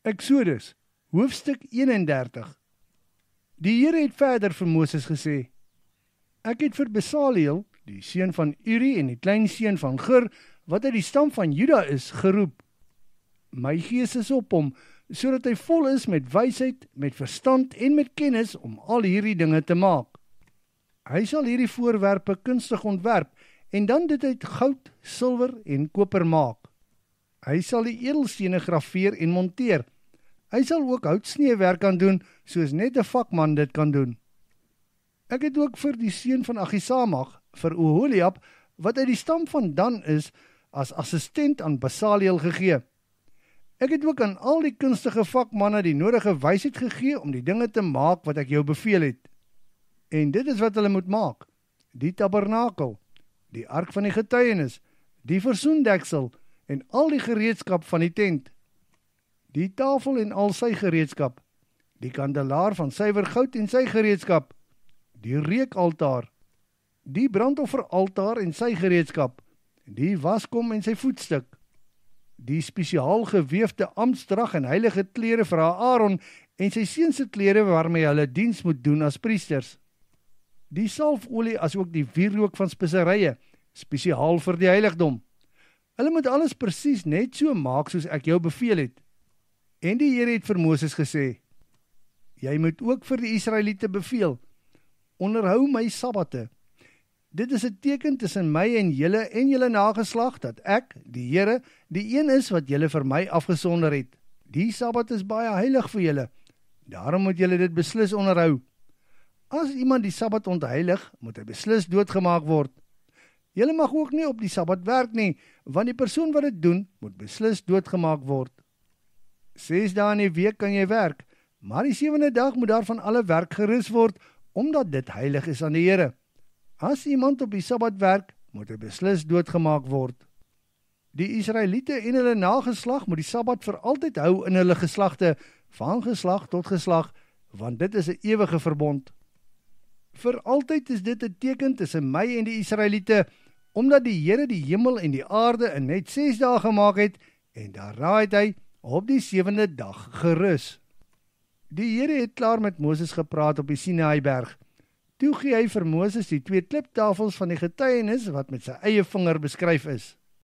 Eksodus, hoofstuk 31. Die Here het verder vir Moses gesê, Ek het vir Besaliel, die seun van Uri en die kleinseun van Gur, wat uit die stam van Juda is, geroep. My gees is op hom, sodat hy vol is met wysheid, met verstand en met kennis om al hierdie dinge te maak. Hy sal hierdie voorwerpe kunstig ontwerp en dan dit uit goud, silwer en koper maak. Hy sal die edelstene grafeer en monteer. Hy sal ook houtsneewerk kan doen, soos net 'n vakman dit kan doen. Ek het ook vir die seun van Achisamach, vir Oholiab, wat uit die stam van Dan is, as assistent aan Besaliel gegee. Ek het ook aan al die kunstige vakmanne die nodige wysheid gegee om die dinge te maak wat ek jou beveel het. En dit is wat hulle moet maak: die tabernakel, die ark van die getuienis, die versoendeksel en al die gereedskap van die tent, die tafel en al sy gereedskap, die kandelaar van suiwer goud en sy gereedskap, die reukaltaar, die brandofferaltaar en sy gereedskap, die waskom en sy voetstuk, die spesiaal geweefde amptsdrag en heilige klere vir Aaron en sy seuns se klere waarmee hulle diens moet doen as priesters, die salfolie as ook die wierook van speserye, spesiaal vir die heiligdom. Hulle moet alles presies net so maak soos ek jou beveel het. En die Here het vir Moses gesê, Jy moet ook vir die Israeliete beveel, onderhou my sabbate. Dit is 'n teken tussen my en julle nageslag, dat ek, die Here, die een is wat julle vir my afgesonder het. Die sabbat is baie heilig vir julle, daarom moet julle dit beslis onderhou. As iemand die sabbat ontheilig, moet hy beslis doodgemaak word. Julle mag ook nie op die sabbat werk nie, want die persoon wat dit doen, moet beslis doodgemaak word. 6 dae in die week kan jy werk, maar die 7de dag moet daarvan alle werk gerus word, omdat dit heilig is aan die Here. As iemand op die sabbat werk, moet hy beslis doodgemaak word. Die Israeliete en hulle nageslag moet die sabbat vir altyd hou in hulle geslagte, van geslag tot geslag, want dit is 'n ewige verbond. Vir altyd is dit 'n teken tussen my en die Israeliete, omdat die Here die hemel en die aarde in net 6 dae gemaak het, en daarna het hy op die 7de dag gerus. Die Here het klaar met Moses gepraat op die Sinaïberg. Toe gee hy vir Moses die 2 kliptafels van die getuienis wat met sy eie vinger beskryf is.